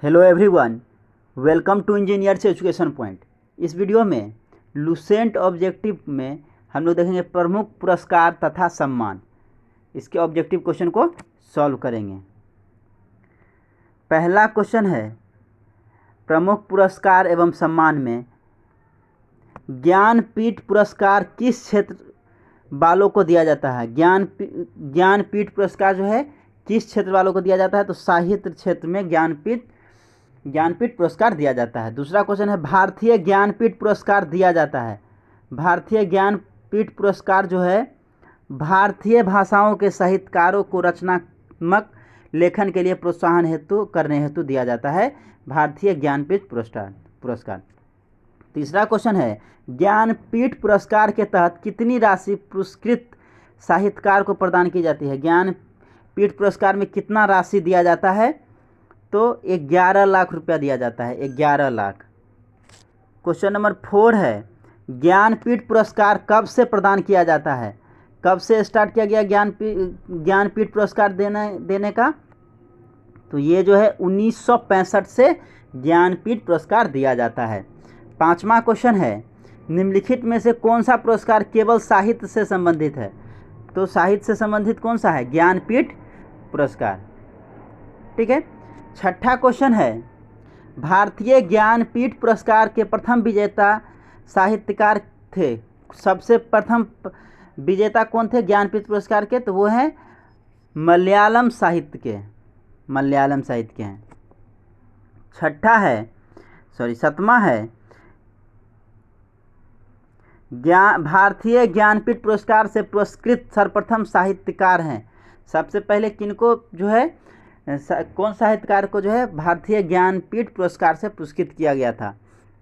Hello everyone, welcome to engineers education point. इस video में Lucent objective में हम लोग देखेंगे प्रमुख पुरस्कार तथा सम्मान। इसके ऑब्जेक्टिव क्वेश्चन को सॉल्व करेंगे। पहला क्वेश्चन है, प्रमुख पुरस्कार एवं सम्मान में ज्ञानपीठ पुरस्कार किस क्षेत्र वालों को दिया जाता है? ज्ञानपीठ पुरस्कार जो है किस क्षेत्र वालों को दिया जाता है? तो साहित्य क्षेत्र में ज्ञानपीठ पुरस्कार दिया जाता है। दूसरा क्वेश्चन है, भारतीय ज्ञानपीठ पुरस्कार दिया जाता है। भारतीय ज्ञानपीठ पुरस्कार जो है भारतीय भाषाओं के साहित्यकारों को रचनात्मक लेखन के लिए प्रोत्साहन करने हेतु दिया जाता है। भारतीय ज्ञानपीठ पुरस्कार। तीसरा क्वेश्चन है, ज्ञानपीठ पुरस्कार के तहत कितनी राशि पुरस्कृत साहित्यकार को प्रदान की जाती है? ज्ञानपीठ पुरस्कार में कितना राशि दिया जाता है? तो 11 लाख रुपया दिया जाता है, 11 लाख। क्वेश्चन नंबर 4 है, ज्ञानपीठ पुरस्कार कब से प्रदान किया जाता है? कब से स्टार्ट किया गया ज्ञानपीठ पुरस्कार देने का? तो ये जो है 1965 से ज्ञानपीठ पुरस्कार दिया जाता है। पांचवा क्वेश्चन है, निम्नलिखित में से कौन सा पुरस्कार केवल साहित्य से संबंधित है? तो साहित्य से संबंधित कौन सा है? ज्ञानपीठ पुरस्कार। ठीक है। छठा क्वेश्चन है, भारतीय ज्ञानपीठ पुरस्कार के प्रथम विजेता साहित्यकार थे। सबसे प्रथम विजेता कौन थे ज्ञानपीठ पुरस्कार के? तो वो हैं मलयालम साहित्य के हैं। सातवां है, भारतीय ज्ञानपीठ पुरस्कार से पुरस्कृत सर्वप्रथम साहित्यकार हैं। सबसे पहले किनको जो है कौन साहित्यकार को जो है भारतीय ज्ञानपीठ पुरस्कार से पुरस्कृत किया गया था?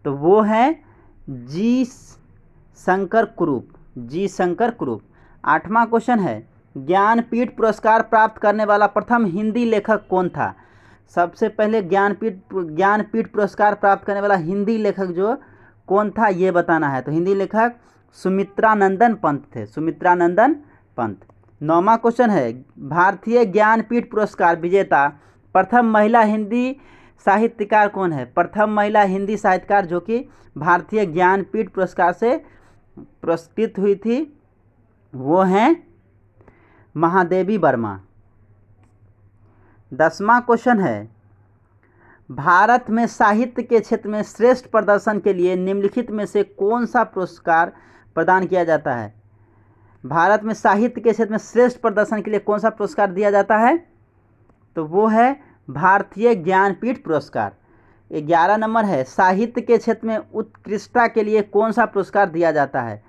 तो वो हैं जी शंकर कुरूप। आठवां क्वेश्चन है, ज्ञानपीठ पुरस्कार प्राप्त करने वाला प्रथम हिंदी लेखक कौन था? सबसे पहले ज्ञानपीठ पुरस्कार प्राप्त करने वाला हिंदी लेखक जो कौन था ये बताना है। तो हिंदी लेखक सुमित्रानंदन पंत थे। नौवां क्वेश्चन है, भारतीय ज्ञानपीठ पुरस्कार विजेता प्रथम महिला हिंदी साहित्यकार कौन है? प्रथम महिला हिंदी साहित्यकार जो कि भारतीय ज्ञानपीठ पुरस्कार से पुरस्कृत हुई थी वो हैं महादेवी वर्मा। 10वां क्वेश्चन है, भारत में साहित्य के क्षेत्र में श्रेष्ठ प्रदर्शन के लिए निम्नलिखित में से कौन सा पुरस्कार प्रदान किया जाता है? भारत में साहित्य के क्षेत्र में श्रेष्ठ प्रदर्शन के लिए कौन सा पुरस्कार दिया जाता है? तो वो है भारतीय ज्ञानपीठ पुरस्कार। 11 नंबर है, साहित्य के क्षेत्र में उत्कृष्टता के लिए कौन सा पुरस्कार दिया जाता है?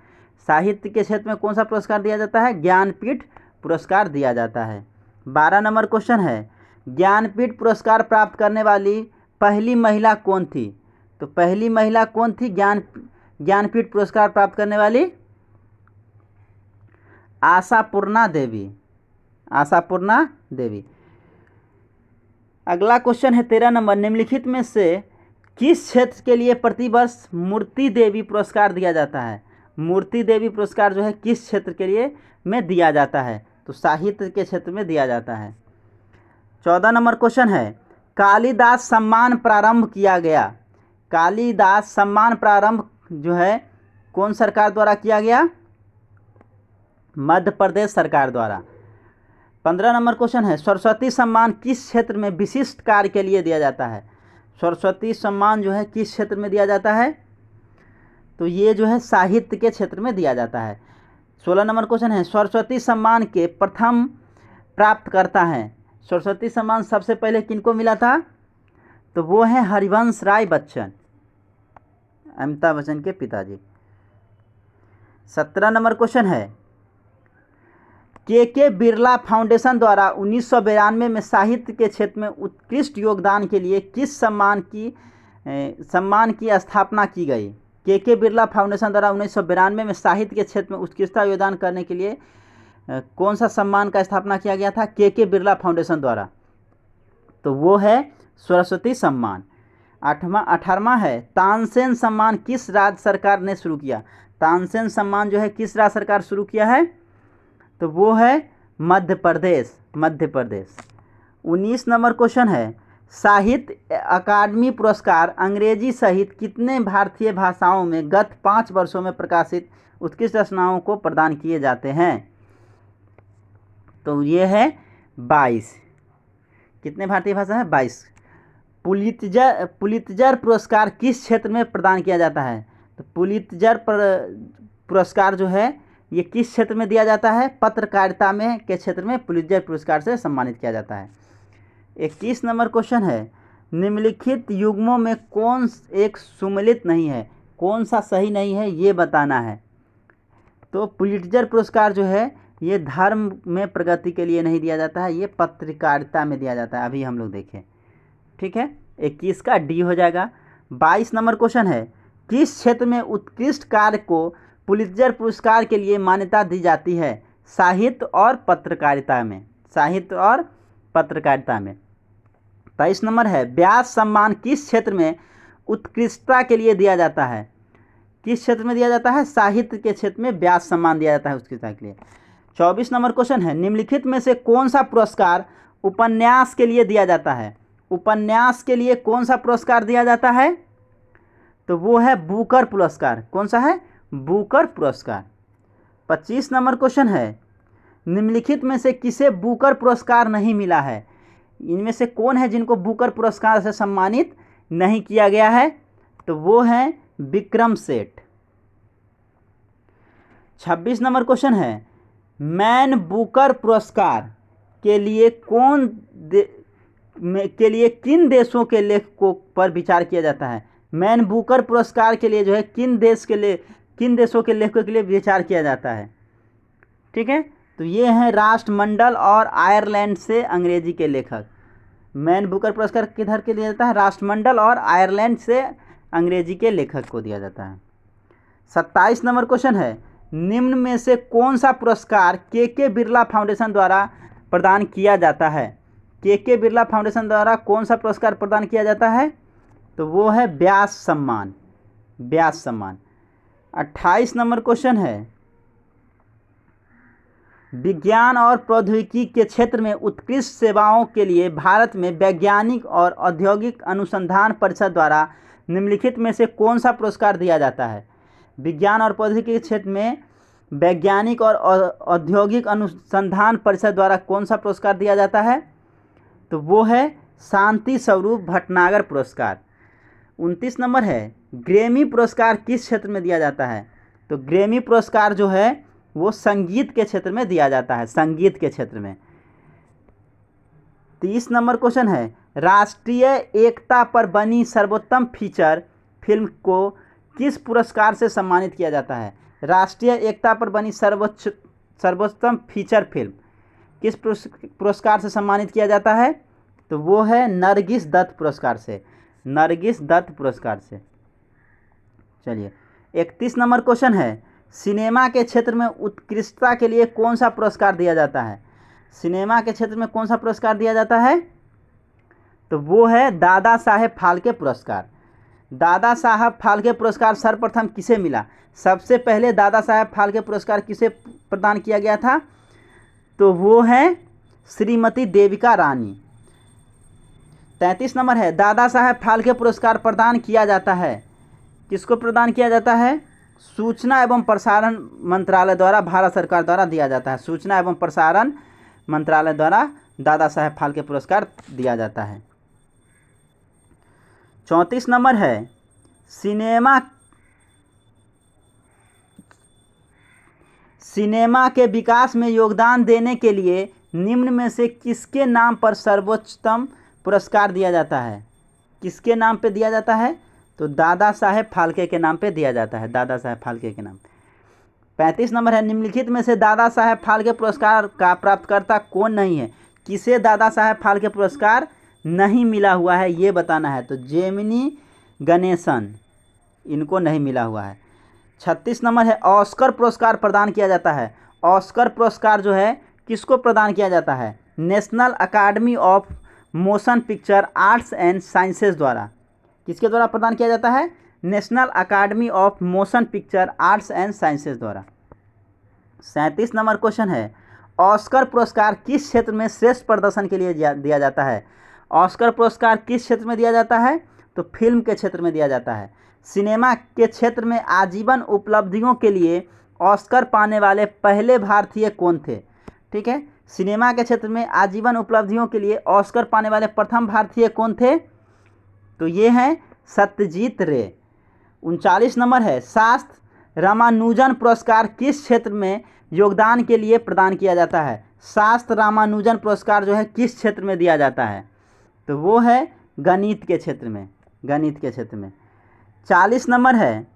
साहित्य के क्षेत्र में कौन सा पुरस्कार दिया जाता है? ज्ञानपीठ पुरस्कार दिया जाता है। 12 नंबर क्वेश्चन है, ज्ञानपीठ पुरस्कार प्राप्त करने वाली पहली महिला कौन थी? तो पहली महिला कौन थी ज्ञानपीठ पुरस्कार प्राप्त करने वाली? आशापूर्णा देवी। अगला क्वेश्चन है 13 नंबर, निम्नलिखित में से किस क्षेत्र के लिए प्रतिवर्ष मूर्ति देवी पुरस्कार दिया जाता है? मूर्ति देवी पुरस्कार जो है किस क्षेत्र के लिए में दिया जाता है? तो साहित्य के क्षेत्र में दिया जाता है। 14 नंबर क्वेश्चन है, कालिदास सम्मान प्रारंभ किया गया। कालिदास सम्मान प्रारंभ जो है कौन सरकार द्वारा किया गया? मध्य प्रदेश सरकार द्वारा। 15 नंबर क्वेश्चन है, सरस्वती सम्मान किस क्षेत्र में विशिष्ट कार्य के लिए दिया जाता है? सरस्वती सम्मान जो है किस क्षेत्र में दिया जाता है? तो ये जो है साहित्य के क्षेत्र में दिया जाता है। 16 नंबर क्वेश्चन है, सरस्वती सम्मान के प्रथम प्राप्तकर्ता हैं। सरस्वती सम्मान सबसे पहले किनको मिला था? तो वो हैं हरिवंश राय बच्चन, अमिताभ बच्चन के पिताजी। 17 नंबर क्वेश्चन है, के बिरला फाउंडेशन द्वारा 1992 में साहित्य के क्षेत्र में उत्कृष्ट योगदान के लिए किस सम्मान की स्थापना की गई? के बिरला फाउंडेशन द्वारा 1992 में साहित्य के क्षेत्र में उत्कृष्टता योगदान करने के लिए कौन सा सम्मान का स्थापना किया गया था के बिरला फाउंडेशन द्वारा? तो वो है सरस्वती सम्मान। 18वां है, तानसेन सम्मान किस राज्य सरकार ने शुरू किया? तानसेन सम्मान जो है किस राज्य सरकार शुरू किया है? तो वो है मध्य प्रदेश। 19 नंबर क्वेश्चन है, साहित्य अकादमी पुरस्कार अंग्रेजी सहित कितने भारतीय भाषाओं में गत 5 वर्षों में प्रकाशित उत्कृष्ट रचनाओं को प्रदान किए जाते हैं? तो ये है 22। कितने भारतीय भाषा है? 22। पुलित्जर पुरस्कार किस क्षेत्र में प्रदान किया जाता है? तो पुलित्जर पुरस्कार जो है ये किस क्षेत्र में दिया जाता है? पत्रकारिता में के क्षेत्र में पुलित्जर पुरस्कार से सम्मानित किया जाता है। 21 नंबर क्वेश्चन है, निम्नलिखित युग्मों में कौन एक सुमेलित नहीं है? कौन सा सही नहीं है ये बताना है। तो पुलित्जर पुरस्कार जो है ये धर्म में प्रगति के लिए नहीं दिया जाता है, ये पत्रकारिता में दिया जाता है। अभी हम लोग देखें, ठीक है। 21 का डी हो जाएगा। 22 नंबर क्वेश्चन है, किस क्षेत्र में उत्कृष्ट कार्य को पुलित्जर पुरस्कार के लिए मान्यता दी जाती है? साहित्य और पत्रकारिता में। साहित्य और पत्रकारिता में। 23 नंबर है, व्यास सम्मान किस क्षेत्र में उत्कृष्टता के लिए दिया जाता है? किस क्षेत्र में दिया जाता है? साहित्य के क्षेत्र में व्यास सम्मान दिया जाता है उत्कृष्टता के लिए। 24 नंबर क्वेश्चन है, निम्नलिखित में से कौन सा पुरस्कार उपन्यास के लिए दिया जाता है? उपन्यास के लिए कौन सा पुरस्कार दिया जाता है? तो वो है बुकर पुरस्कार। कौन सा है? बुकर पुरस्कार। 25 नंबर क्वेश्चन है, निम्नलिखित में से किसे बुकर पुरस्कार नहीं मिला है? इनमें से कौन है जिनको बुकर पुरस्कार से सम्मानित नहीं किया गया है? तो वो है विक्रम सेठ। 26 नंबर क्वेश्चन है, मैन बुकर पुरस्कार के लिए किन देशों के लेखकों पर विचार किया जाता है? मैन बुकर पुरस्कार के लिए जो है किन देशों के लेखकों के लिए विचार किया जाता है? ठीक है, तो ये हैं राष्ट्रमंडल और आयरलैंड से अंग्रेजी के लेखक। मैन बुकर पुरस्कार किधर के लिए जाता है? राष्ट्रमंडल और आयरलैंड से अंग्रेजी के लेखक को दिया जाता है। 27 नंबर क्वेश्चन है, निम्न में से कौन सा पुरस्कार के बिरला फाउंडेशन द्वारा प्रदान किया जाता है? के बिरला फाउंडेशन द्वारा कौन सा पुरस्कार प्रदान किया जाता है? तो वो है व्यास सम्मान। व्यास सम्मान। 28 नंबर क्वेश्चन है, विज्ञान और प्रौद्योगिकी के क्षेत्र में उत्कृष्ट सेवाओं के लिए भारत में वैज्ञानिक और औद्योगिक अनुसंधान परिषद द्वारा निम्नलिखित में से कौन सा पुरस्कार दिया जाता है? विज्ञान और प्रौद्योगिकी के क्षेत्र में वैज्ञानिक और औद्योगिक अनुसंधान परिषद द्वारा कौन सा पुरस्कार दिया जाता है? तो वो है शांति स्वरूप भटनागर पुरस्कार। 29 नंबर है, ग्रैमी पुरस्कार किस क्षेत्र में दिया जाता है? तो ग्रैमी पुरस्कार जो है वो संगीत के क्षेत्र में दिया जाता है, संगीत के क्षेत्र में। 30 नंबर क्वेश्चन है, राष्ट्रीय एकता पर बनी सर्वोत्तम फीचर फिल्म को किस पुरस्कार से सम्मानित किया जाता है? राष्ट्रीय एकता पर बनी सर्वोत्तम फीचर फिल्म किस पुरस्कार से सम्मानित किया जाता है? तो वो है नरगिस दत्त पुरस्कार से। नरगिस दत्त पुरस्कार से। चलिए, 31 नंबर क्वेश्चन है, सिनेमा के क्षेत्र में उत्कृष्टता के लिए कौन सा पुरस्कार दिया जाता है? सिनेमा के क्षेत्र में कौन सा पुरस्कार दिया जाता है? तो वो है दादा साहेब फाल्के पुरस्कार। दादा साहब फाल्के पुरस्कार सर्वप्रथम किसे मिला? सबसे पहले दादा साहेब फाल्के पुरस्कार किसे प्रदान किया गया था? तो वो है श्रीमती देविका रानी। 33 नंबर है, दादा साहेब फाल्के पुरस्कार प्रदान किया जाता है, किसको प्रदान किया जाता है? सूचना एवं प्रसारण मंत्रालय द्वारा, भारत सरकार द्वारा दिया जाता है। सूचना एवं प्रसारण मंत्रालय द्वारा दादा साहेब फाल्के पुरस्कार दिया जाता है। 34 नंबर है, सिनेमा के विकास में योगदान देने के लिए निम्न में से किसके नाम पर सर्वोच्चतम पुरस्कार दिया जाता है? किसके नाम पे दिया जाता है? तो दादा साहेब फाल्के के नाम पे दिया जाता है। दादा साहेब फाल्के के नाम। 35 नंबर है, निम्नलिखित में से दादा साहेब फाल्के पुरस्कार का प्राप्तकर्ता कौन नहीं है? किसे दादा साहेब फाल्के पुरस्कार नहीं मिला हुआ है ये बताना है। तो जेमिनी गणेशन, इनको नहीं मिला हुआ है। 36 नंबर है, ऑस्कर पुरस्कार प्रदान किया जाता है। ऑस्कर पुरस्कार जो है किसको प्रदान किया जाता है? National Academy of Motion Picture Arts and Sciences द्वारा। किसके द्वारा प्रदान किया जाता है? National Academy of Motion Picture Arts and Sciences द्वारा। 37 नंबर क्वेश्चन है, ऑस्कर पुरस्कार किस क्षेत्र में श्रेष्ठ प्रदर्शन के लिए दिया जाता है? ऑस्कर पुरस्कार किस क्षेत्र में दिया जाता है? तो फिल्म के क्षेत्र में दिया जाता है। सिनेमा के क्षेत्र में आजीवन उपलब्धियों के लिए ऑस्कर पाने वाले पहले भारतीय कौन थे? ठीक है, सिनेमा के क्षेत्र में आजीवन उपलब्धियों के लिए ऑस्कर पाने वाले प्रथम भारतीय कौन थे? तो ये हैं सत्यजीत रे। 39 नंबर है, शास्त्र रामानुजन पुरस्कार किस क्षेत्र में योगदान के लिए प्रदान किया जाता है? शास्त्र रामानुजन पुरस्कार जो है किस क्षेत्र में दिया जाता है? तो वो है गणित के क्षेत्र में, गणित के क्षेत्र में। 40 नंबर है,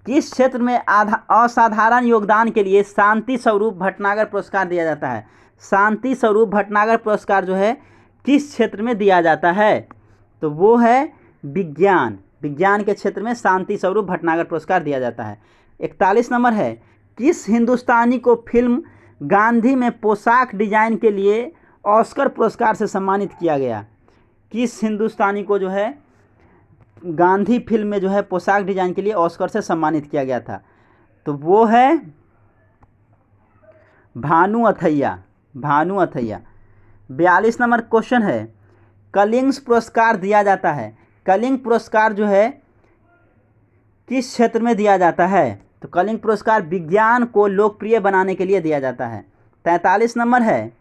किस क्षेत्र में असाधारण योगदान के लिए शांति स्वरूप भटनागर पुरस्कार दिया जाता है? शांति स्वरूप भटनागर पुरस्कार जो है किस क्षेत्र में दिया जाता है? तो वो है विज्ञान, विज्ञान के क्षेत्र में शांति स्वरूप भटनागर पुरस्कार दिया जाता है। 41 नंबर है, किस हिंदुस्तानी को फिल्म गांधी में पोशाक डिजाइन के लिए ऑस्कर पुरस्कार से सम्मानित किया गया? किस हिंदुस्तानी को जो है गांधी फिल्म में जो है पोशाक डिजाइन के लिए ऑस्कर से सम्मानित किया गया था? तो वो है भानु अथैया, भानु अथैया। 42 नंबर क्वेश्चन है, कलिंग पुरस्कार दिया जाता है, कलिंग पुरस्कार जो है किस क्षेत्र में दिया जाता है? तो कलिंग पुरस्कार विज्ञान को लोकप्रिय बनाने के लिए दिया जाता है। 43 नंबर है,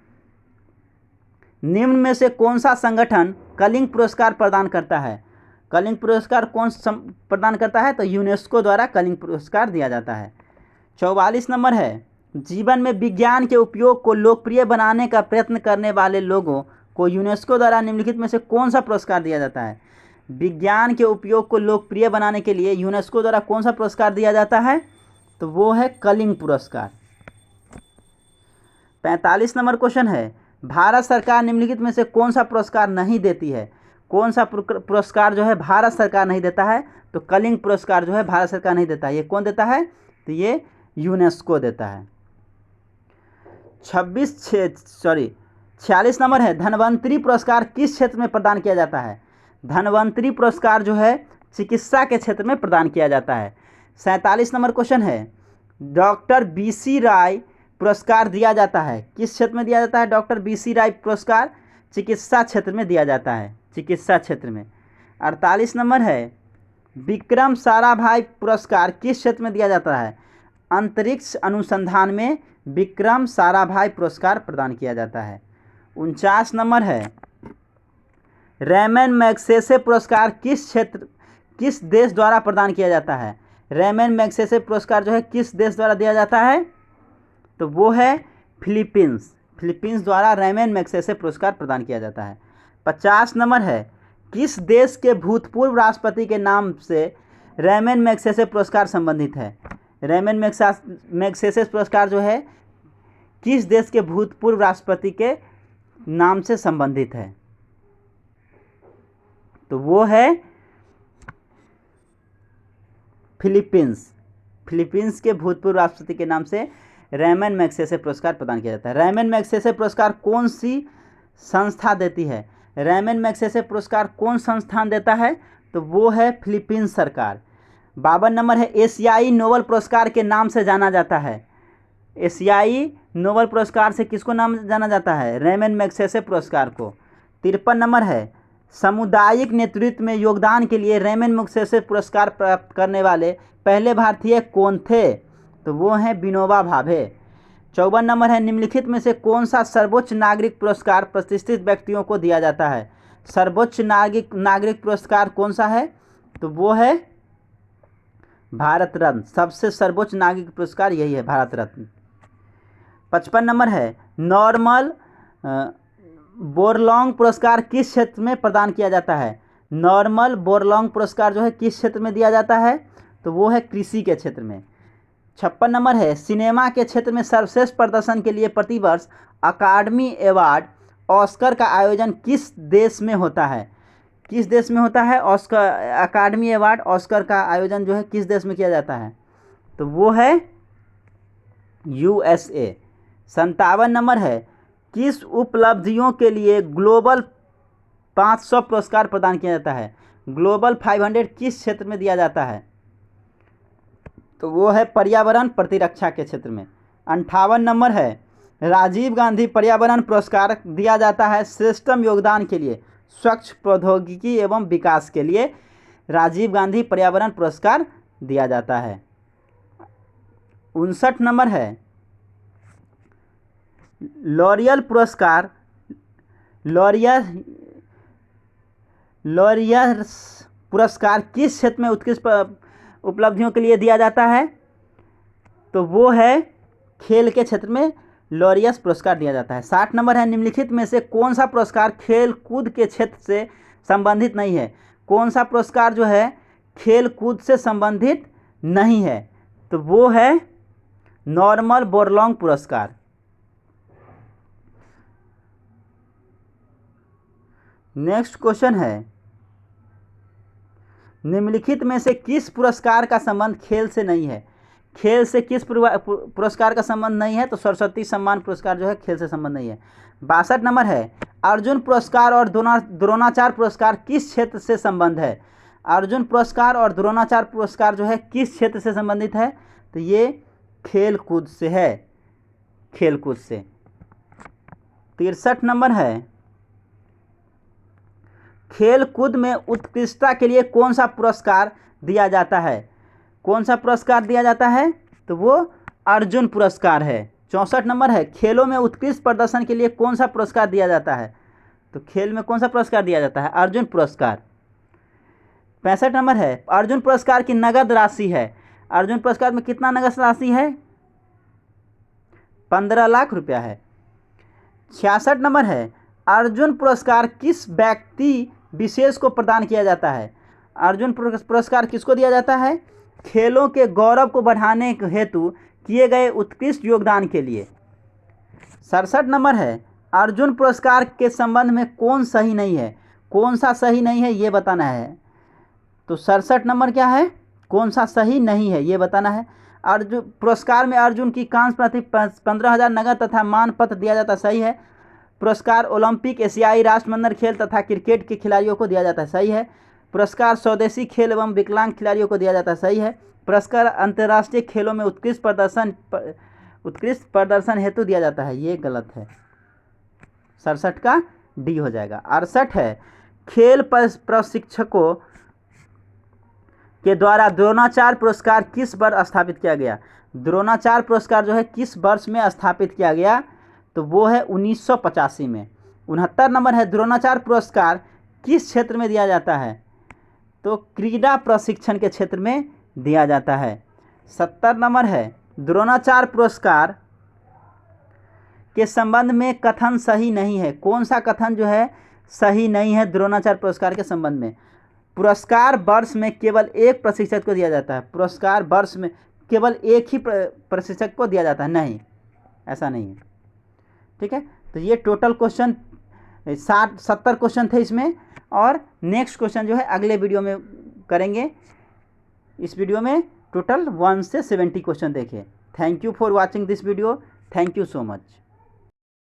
निम्न में से कौन सा संगठन कलिंग पुरस्कार प्रदान करता है? कलिंग पुरस्कार कौन प्रदान करता है? तो यूनेस्को द्वारा कलिंग पुरस्कार दिया जाता है। 44 नंबर है, जीवन में विज्ञान के उपयोग को लोकप्रिय बनाने का प्रयत्न करने वाले लोगों को यूनेस्को द्वारा निम्नलिखित में से कौन सा पुरस्कार दिया जाता है? विज्ञान के उपयोग को लोकप्रिय बनाने के लिए यूनेस्को द्वारा कौन सा पुरस्कार दिया जाता है? तो वो है कलिंग पुरस्कार। 45 नंबर क्वेश्चन है, भारत सरकार निम्नलिखित में से कौन सा पुरस्कार नहीं देती है? कौन सा पुरस्कार जो है भारत सरकार नहीं देता है? तो कलिंग पुरस्कार जो है भारत सरकार नहीं देता है। ये कौन देता है? तो ये यूनेस्को देता है। 46 नंबर है, धन्वंतरी पुरस्कार किस क्षेत्र में प्रदान किया जाता है? धन्वंतरी पुरस्कार जो है चिकित्सा के क्षेत्र में प्रदान किया जाता है। 47 नंबर क्वेश्चन है, डॉक्टर BC राय पुरस्कार दिया जाता है किस क्षेत्र में दिया जाता है? डॉक्टर BC राय पुरस्कार चिकित्सा क्षेत्र में दिया जाता है, चिकित्सा क्षेत्र में। 48 नंबर है, विक्रम साराभाई पुरस्कार किस क्षेत्र में दिया जाता है? अंतरिक्ष अनुसंधान में विक्रम साराभाई पुरस्कार प्रदान किया जाता है। 49 नंबर है, रैमन मैग्सेसे पुरस्कार किस देश द्वारा प्रदान किया जाता है? रैमन मैग्सेसे पुरस्कार जो है किस देश द्वारा दिया जाता है? तो वो है फिलीपींस, फिलीपींस द्वारा रैमन मैग्सेसे पुरस्कार प्रदान किया जाता है। 50 नंबर है, किस देश के भूतपूर्व राष्ट्रपति के नाम से रैमन मैग्सेसे पुरस्कार संबंधित है? रैमन मैग्सेसे पुरस्कार जो है किस देश के भूतपूर्व राष्ट्रपति के नाम से संबंधित है? तो वो है फिलीपींस, फिलीपींस के भूतपूर्व राष्ट्रपति के नाम से रैमन मैग्सेसे पुरस्कार प्रदान किया जाता है। रैमन मैग्सेसे पुरस्कार कौन सी संस्था देती है? रैमन मैग्सेसे पुरस्कार कौन संस्थान देता है? तो वो है फिलीपींस सरकार। 52 नंबर है, एशियाई नोबेल पुरस्कार के नाम से जाना जाता है। एशियाई नोबेल पुरस्कार से किसको नाम जाना जाता है? रैमन मैग्सेसे पुरस्कार को। 53 नंबर है, सामुदायिक नेतृत्व में योगदान के लिए रैमन मैग्सेसे पुरस्कार प्राप्त करने वाले पहले भारतीय कौन थे? तो वो हैं विनोबा भावे। 54 नंबर है, निम्नलिखित में से कौन सा सर्वोच्च नागरिक पुरस्कार प्रतिष्ठित व्यक्तियों को दिया जाता है? सर्वोच्च नागरिक पुरस्कार कौन सा है? तो वो है भारत रत्न। सबसे सर्वोच्च नागरिक पुरस्कार यही है, भारत रत्न। 55 नंबर है, नॉर्मल बोरलॉन्ग पुरस्कार किस क्षेत्र में प्रदान किया जाता है? नॉर्मल बोरलॉन्ग पुरस्कार जो है किस क्षेत्र में दिया जाता है? तो वो है कृषि के क्षेत्र में। 56 नंबर है, सिनेमा के क्षेत्र में सर्वश्रेष्ठ प्रदर्शन के लिए प्रतिवर्ष अकादमी अवार्ड ऑस्कर का आयोजन किस देश में होता है? किस देश में होता है ऑस्कर? अकादमी अवार्ड ऑस्कर का आयोजन जो है किस देश में किया जाता है? तो वो है USA। 57 नंबर है, किस उपलब्धियों के लिए ग्लोबल 500 पुरस्कार प्रदान किया जाता है? ग्लोबल 500 किस क्षेत्र में दिया जाता है? तो वो है पर्यावरण प्रतिरक्षा के क्षेत्र में। 58 नंबर है, राजीव गांधी पर्यावरण पुरस्कार दिया जाता है श्रेष्ठतम योगदान के लिए स्वच्छ प्रौद्योगिकी एवं विकास के लिए राजीव गांधी पर्यावरण पुरस्कार दिया जाता है। 59 नंबर है लॉरियल पुरस्कार लॉरियर्स पुरस्कार किस क्षेत्र में उत्कृष्ट उपलब्धियों के लिए दिया जाता है? तो वो है खेल के क्षेत्र में लॉरियस पुरस्कार दिया जाता है। 60 नंबर है निम्नलिखित में से कौन सा पुरस्कार खेल कूद के क्षेत्र से संबंधित नहीं है? कौन सा पुरस्कार जो है खेल कूद से संबंधित नहीं है? तो वो है नॉर्मन बोरलॉन्ग पुरस्कार। नेक्स्ट क्वेश्चन है निम्नलिखित में से किस पुरस्कार का संबंध खेल से नहीं है? खेल से किस पुरस्कार का संबंध नहीं है? तो सरस्वती सम्मान पुरस्कार जो है खेल से संबंध नहीं है। 62 नंबर है अर्जुन पुरस्कार और द्रोणाचार्य पुरस्कार किस क्षेत्र से संबंध है? अर्जुन पुरस्कार और द्रोणाचार्य पुरस्कार जो है किस क्षेत्र से संबंधित है? तो ये खेल कूद से है, खेल कूद से। 63 नंबर है खेल कूद में उत्कृष्टता के लिए कौन सा पुरस्कार दिया जाता है? कौन सा पुरस्कार दिया जाता है? तो वो अर्जुन पुरस्कार है। 64 नंबर है खेलों में उत्कृष्ट प्रदर्शन के लिए कौन सा पुरस्कार दिया जाता है? तो खेल में कौन सा पुरस्कार दिया जाता है? अर्जुन पुरस्कार। 65 नंबर है अर्जुन पुरस्कार की नगद राशि है, अर्जुन पुरस्कार में कितना नगद राशि है? 15 लाख रुपया है। 66 नंबर है अर्जुन पुरस्कार किस व्यक्ति विशेष को प्रदान किया जाता है? अर्जुन पुरस्कार किसको दिया जाता है? खेलों के गौरव को बढ़ाने हेतु किए गए उत्कृष्ट योगदान के लिए। 67 नंबर है अर्जुन पुरस्कार के संबंध में कौन सही नहीं है? कौन सा सही नहीं है ये बताना है। तो 67 नंबर क्या है? कौन सा सही नहीं है ये बताना है। अर्जुन पुरस्कार में अर्जुन की कांस्य प्रति 15,000 नगद तथा मान पत्र दिया जाता, सही है। पुरस्कार ओलंपिक, एशियाई, राष्ट्रमंडल खेल तथा क्रिकेट के खिलाड़ियों को दिया जाता है, सही है। पुरस्कार स्वदेशी खेल एवं विकलांग खिलाड़ियों को दिया जाता है, सही है। पुरस्कार अंतर्राष्ट्रीय खेलों में उत्कृष्ट प्रदर्शन हेतु दिया जाता है, ये गलत है। 67 का डी हो जाएगा। 68 है खेल प्रशिक्षकों के द्वारा द्रोणाचार्य पुरस्कार किस वर्ष स्थापित किया गया? द्रोणाचार्य पुरस्कार जो है किस वर्ष में स्थापित किया गया? तो वो है 1985 में। 69 नंबर है द्रोणाचार्य पुरस्कार किस क्षेत्र में दिया जाता है? तो क्रीड़ा प्रशिक्षण के क्षेत्र में दिया जाता है। 70 नंबर है द्रोणाचार्य पुरस्कार के संबंध में कथन सही नहीं है। कौन सा कथन जो है सही नहीं है द्रोणाचार्य पुरस्कार के संबंध में? पुरस्कार वर्ष में केवल एक प्रशिक्षक को दिया जाता है। पुरस्कार वर्ष में केवल एक ही प्रशिक्षक को दिया जाता है, नहीं, ऐसा नहीं है। ठीक है, तो ये टोटल क्वेश्चन 70 क्वेश्चन थे इसमें, और नेक्स्ट क्वेश्चन जो है अगले वीडियो में करेंगे। इस वीडियो में टोटल 1 से 70 क्वेश्चन देखे। Thank you for watching this video. Thank you so much.